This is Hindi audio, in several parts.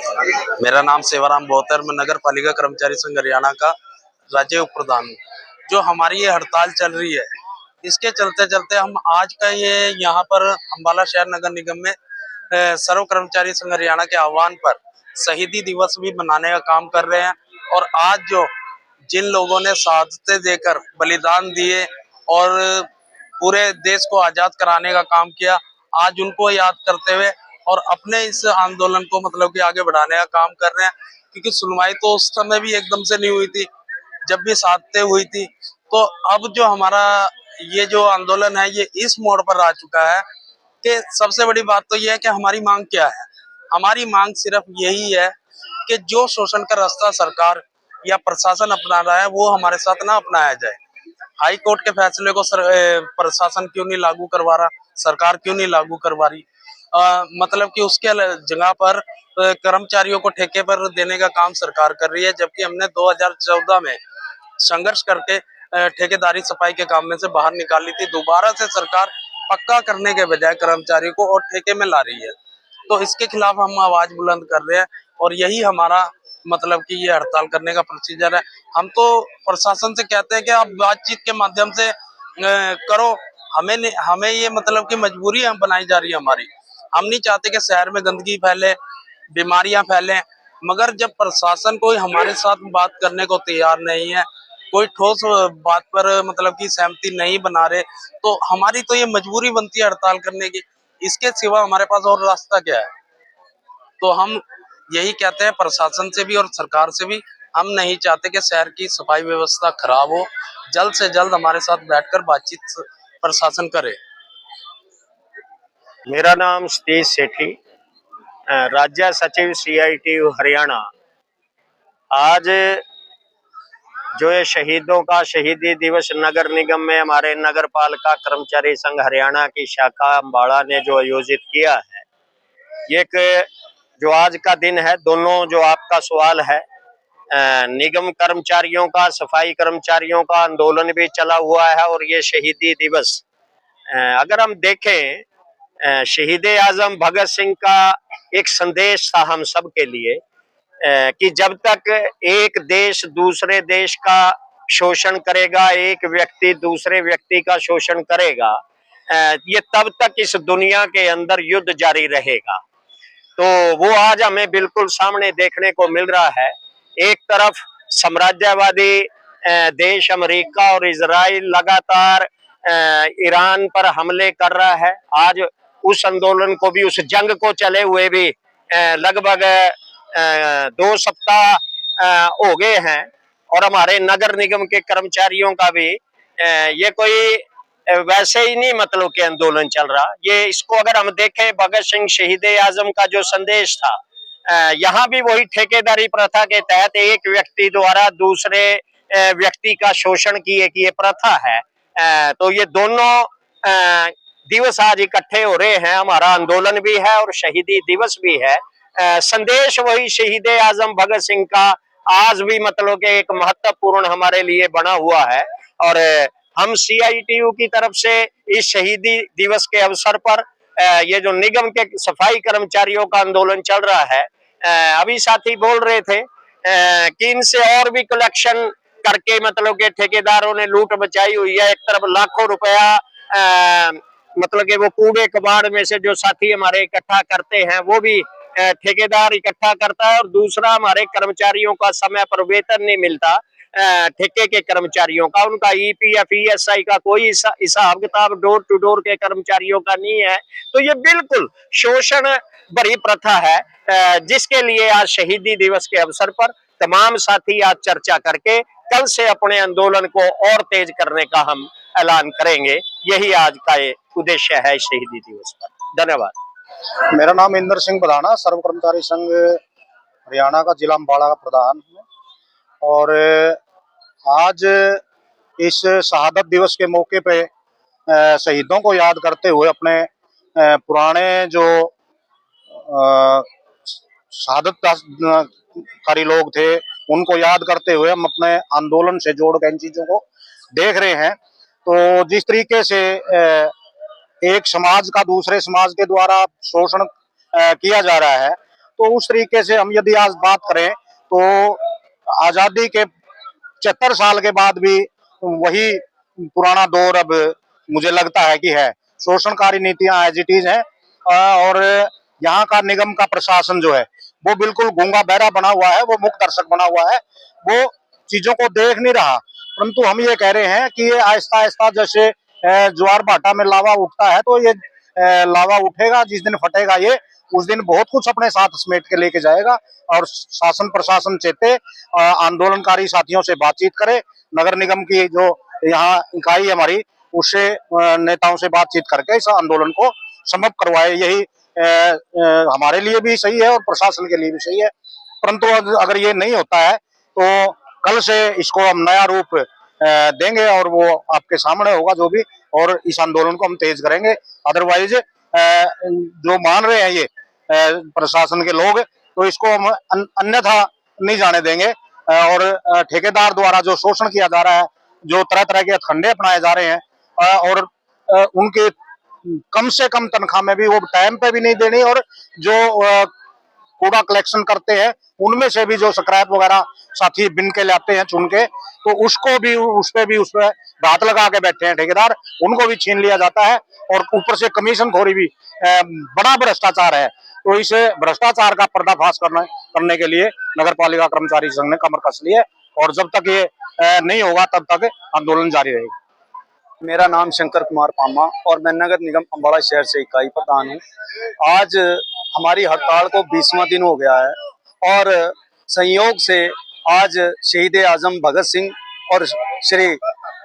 मेरा नाम सेवाराम बोहतर, मैं नगर पालिका कर्मचारी संघ हरियाणा का राज्य उप प्रधान हूँ। जो हमारी ये हड़ताल चल रही है, इसके चलते चलते हम आज का ये यहाँ पर अम्बाला शहर नगर निगम में सर्व कर्मचारी संघ हरियाणा के आह्वान पर शहीदी दिवस भी मनाने का काम कर रहे हैं। और आज जो जिन लोगों ने शहादतें देकर बलिदान दिए और पूरे देश को आजाद कराने का काम किया, आज उनको याद करते हुए और अपने इस आंदोलन को मतलब कि आगे बढ़ाने का काम कर रहे हैं। क्योंकि सुनवाई तो उस समय भी एकदम से नहीं हुई थी जब भी शहादतें हुई थी। तो अब जो हमारा ये जो आंदोलन है ये इस मोड़ पर आ चुका है कि सबसे बड़ी बात तो ये है कि हमारी मांग क्या है। हमारी मांग सिर्फ यही है कि जो शोषण का रास्ता सरकार या प्रशासन अपना रहा है वो हमारे साथ ना अपनाया जाए। हाई कोर्ट के फैसले को प्रशासन क्यों नहीं लागू करवा रहा, सरकार क्यों नहीं लागू करवा रही। मतलब कि उसके जगह पर कर्मचारियों को ठेके पर देने का काम सरकार कर रही है, जबकि हमने 2014 में संघर्ष करके ठेकेदारी सफाई के काम में से बाहर निकाली थी। दोबारा से सरकार पक्का करने के बजाय कर्मचारियों को और ठेके में ला रही है। तो इसके खिलाफ हम आवाज बुलंद कर रहे हैं और यही हमारा मतलब कि ये हड़ताल करने का प्रोसीजर है। हम तो प्रशासन से कहते हैं कि आप बातचीत के माध्यम से करो। हमें ये मतलब कि मजबूरी बनाई जा रही है हमारी। हम नहीं चाहते कि शहर में गंदगी फैले, बीमारियां फैले, मगर जब प्रशासन कोई हमारे साथ बात करने को तैयार नहीं है, कोई ठोस बात पर मतलब कि सहमति नहीं बना रहे, तो हमारी तो ये मजबूरी बनती है हड़ताल करने की। इसके सिवा हमारे पास और रास्ता क्या है। तो हम यही कहते हैं प्रशासन से भी और सरकार से भी, हम नहीं चाहते कि शहर की सफाई व्यवस्था खराब हो। जल्द से जल्द हमारे साथ बैठकर बातचीत प्रशासन करे। मेरा नाम सतीश सेठी, राज्य सचिव CITU हरियाणा। आज जो ये शहीदों का शहीदी दिवस नगर निगम में हमारे नगर पालिका कर्मचारी संघ हरियाणा की शाखा अम्बाड़ा ने जो आयोजित किया है, ये एक जो आज का दिन है, दोनों जो आपका सवाल है, निगम कर्मचारियों का, सफाई कर्मचारियों का आंदोलन भी चला हुआ है और ये शहीदी दिवस अगर हम देखें, शहीद आजम भगत सिंह का एक संदेश था हम सब के लिए कि जब तक एक देश दूसरे देश का शोषण करेगा, एक व्यक्ति दूसरे व्यक्ति का शोषण करेगा, ये तब तक इस दुनिया के अंदर युद्ध जारी रहेगा। तो वो आज हमें बिल्कुल सामने देखने को मिल रहा है। एक तरफ साम्राज्यवादी देश अमेरिका और इजराइल लगातार ईरान पर हमले कर रहा है। आज उस आंदोलन को भी, उस जंग को चले हुए भी लगभग 2 सप्ताह हो गए हैं। और हमारे नगर निगम के कर्मचारियों का भी ये कोई वैसे ही नहीं मतलब के आंदोलन चल रहा। ये इसको अगर हम देखें, भगत सिंह शहीद आजम का जो संदेश था, यहाँ भी वही ठेकेदारी प्रथा के तहत एक व्यक्ति द्वारा दूसरे व्यक्ति का शोषण की एक ये प्रथा है। तो ये दोनों दिवस आज इकट्ठे हो रहे हैं। हमारा आंदोलन भी है और शहीदी दिवस भी है। संदेश वही शहीद आजम भगत सिंह का आज भी मतलब के एक महत्वपूर्ण हमारे लिए बना हुआ है। और हम CITU की तरफ से इस शहीदी दिवस के अवसर पर ये जो निगम के सफाई कर्मचारियों का आंदोलन चल रहा है, अभी साथी बोल रहे थे कि इनसे और भी कलेक्शन करके मतलब के ठेकेदारों ने लूट मचाई हुई है। एक तरफ लाखों रुपया मतलब के वो कूड़े कबाड़ में से जो साथी हमारे इकट्ठा करते हैं वो भी ठेकेदार इकट्ठा करता है, और दूसरा हमारे कर्मचारियों का समय पर वेतन नहीं मिलता। ठेके के कर्मचारियों का, उनका EPF ESI का कोई हिसाब किताब डोर टू डोर के कर्मचारियों का नहीं है। तो ये बिल्कुल शोषण भरी प्रथा है, जिसके लिए आज शहीदी दिवस के अवसर पर तमाम साथी आज चर्चा करके कल से अपने आंदोलन को और तेज करने का हम ऐलान करेंगे। यही आज का उद्देश्य है शहीदी दिवस पर। धन्यवाद। मेरा नाम इंदर सिंह बधाना, सर्व कर्मचारी संघ हरियाणा का जिला अम्बाड़ा का प्रधान हूँ। और आज इस शहादत दिवस के मौके पे शहीदों को याद करते हुए, अपने पुराने जो शहादतकारी लोग थे उनको याद करते हुए हम अपने आंदोलन से जोड़कर इन चीजों को देख रहे हैं। तो जिस तरीके से एक समाज का दूसरे समाज के द्वारा शोषण किया जा रहा है, तो उस तरीके से हम यदि आज बात करें तो आजादी के 75 साल के बाद भी वही पुराना दौर अब मुझे लगता है कि है। शोषणकारी नीतियां एज इट इज है, और यहाँ का निगम का प्रशासन जो है वो बिल्कुल गूंगा बहरा बना हुआ है, वो मूक दर्शक बना हुआ है, वो चीजों को देख नहीं रहा। परंतु हम ये कह रहे हैं कि ये आहिस्ता आहिस्ता जैसे ज्वार भाटा में लावा उठता है, तो ये लावा उठेगा, जिस दिन फटेगा ये उस दिन बहुत कुछ अपने साथ समेट के लेके जाएगा। और शासन प्रशासन चेते, आंदोलनकारी साथियों से बातचीत करे, नगर निगम की जो यहाँ इकाई है हमारी, उससे नेताओं से बातचीत करके इस आंदोलन को समाप्त करवाए। यही हमारे लिए भी सही है और प्रशासन के लिए भी सही है। परंतु अगर ये नहीं होता है तो कल से इसको हम नया रूप देंगे और वो आपके सामने होगा जो भी, और इस आंदोलन को हम तेज करेंगे। अदरवाइज जो मान रहे हैं ये प्रशासन के लोग, तो इसको हम अन्यथा नहीं जाने देंगे। और ठेकेदार द्वारा जो शोषण किया जा रहा है, जो तरह तरह के हथकंडे अपनाए जा रहे हैं, और उनके कम से कम तनख्वाह में भी वो टाइम पे भी नहीं देनी, और जो कूड़ा कलेक्शन करते हैं उनमें से भी जो स्क्रैप वगैरह साथी बिन के लाते हैं चुन के, तो उसको भी उस पे दांत लगा के बैठे हैं ठेकेदार, उनको भी छीन लिया जाता है। और ऊपर से कमीशन खोरी भी, बड़ा भ्रष्टाचार है। तो इस भ्रष्टाचार का पर्दाफाश करने के लिए नगर पालिका कर्मचारी संघ ने कमर कस ली है, और जब तक ये नहीं होगा तब तक आंदोलन जारी रहेगा। मेरा नाम शंकर कुमार पामा और मैं नगर निगम अम्बाड़ा शहर से इकाई प्रधान हूँ। आज हमारी हड़ताल को 20वां दिन हो गया है और संयोग से आज शहीद आजम भगत सिंह और श्री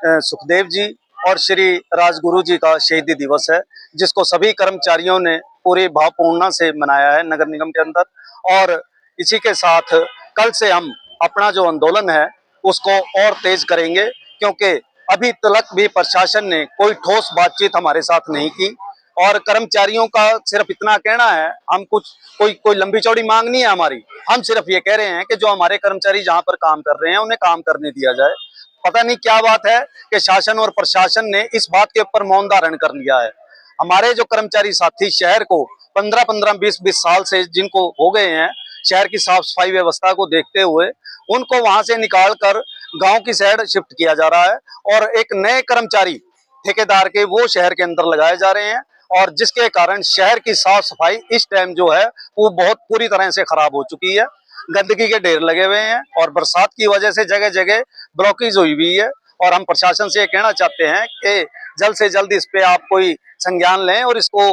सुखदेव जी और श्री राजगुरु जी का शहीदी दिवस है, जिसको सभी कर्मचारियों ने पूरी भावपूर्णता से मनाया है नगर निगम के अंदर। और इसी के साथ कल से हम अपना जो आंदोलन है उसको और तेज करेंगे, क्योंकि अभी तक भी प्रशासन ने कोई ठोस बातचीत हमारे साथ नहीं की। और कर्मचारियों का सिर्फ इतना कहना है, हम कोई लंबी चौड़ी मांग नहीं है हमारी, हम सिर्फ ये कह रहे हैं कि जो हमारे कर्मचारी जहां पर काम कर रहे हैं उन्हें काम करने दिया जाए। पता नहीं क्या बात है कि शासन और प्रशासन ने इस बात के ऊपर मौन धारण कर लिया है। हमारे जो कर्मचारी साथी शहर को 15-15, 20-20 साल से जिनको हो गए हैं शहर की साफ सफाई व्यवस्था को देखते हुए, उनको वहां से निकाल कर गांव की साइड शिफ्ट किया जा रहा है और एक नए कर्मचारी ठेकेदार के वो शहर के अंदर लगाए जा रहे हैं, और जिसके कारण शहर की साफ सफाई इस टाइम जो है वो बहुत पूरी तरह से खराब हो चुकी है। गंदगी के ढेर लगे हुए हैं और बरसात की वजह से जगह जगह ब्लॉकेज हुई हुई है। और हम प्रशासन से ये कहना चाहते हैं कि जल्द से जल्द इस पे आप कोई संज्ञान लें और इसको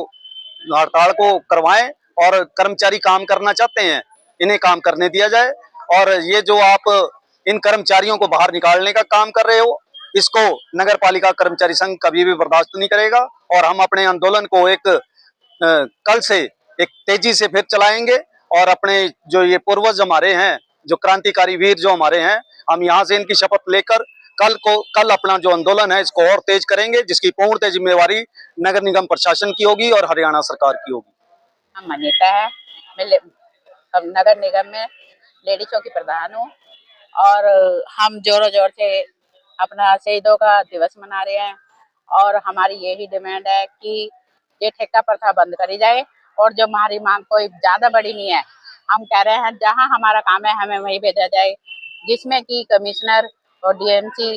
हड़ताल को करवाएं, और कर्मचारी काम करना चाहते हैं इन्हें काम करने दिया जाए। और ये जो आप इन कर्मचारियों को बाहर निकालने का काम कर रहे हो, इसको नगर पालिका कर्मचारी संघ कभी भी बर्दाश्त नहीं करेगा। और हम अपने आंदोलन को कल से एक तेजी से फिर चलाएंगे, और अपने जो ये पूर्वज हमारे हैं, जो क्रांतिकारी वीर जो हमारे हैं, हम यहाँ से इनकी शपथ लेकर कल अपना जो आंदोलन है इसको और तेज करेंगे, जिसकी पूर्णतः जिम्मेवारी नगर निगम प्रशासन की होगी और हरियाणा सरकार की होगी। हम मान्यता है, मैं नगर निगम में लेडी चौकी प्रधान हूँ और हम जोरों जोर से अपना शहीदों का दिवस मना रहे हैं। और हमारी यही डिमांड है कि ये ठेका प्रथा बंद करी जाए, और जो हमारी मांग कोई ज्यादा बड़ी नहीं है, हम कह रहे हैं जहां हमारा काम है हमें वहीं भेजा जाए, जिसमें कि कमिश्नर और डीएमसी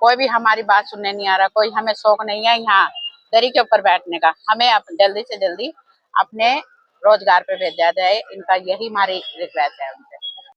कोई भी हमारी बात सुनने नहीं आ रहा। कोई हमें शौक नहीं है यहाँ दरी के ऊपर बैठने का, हमें जल्दी से जल्दी अपने रोजगार पे भेजा जाए, इनका यही हमारी रिक्वेस्ट है उनसे।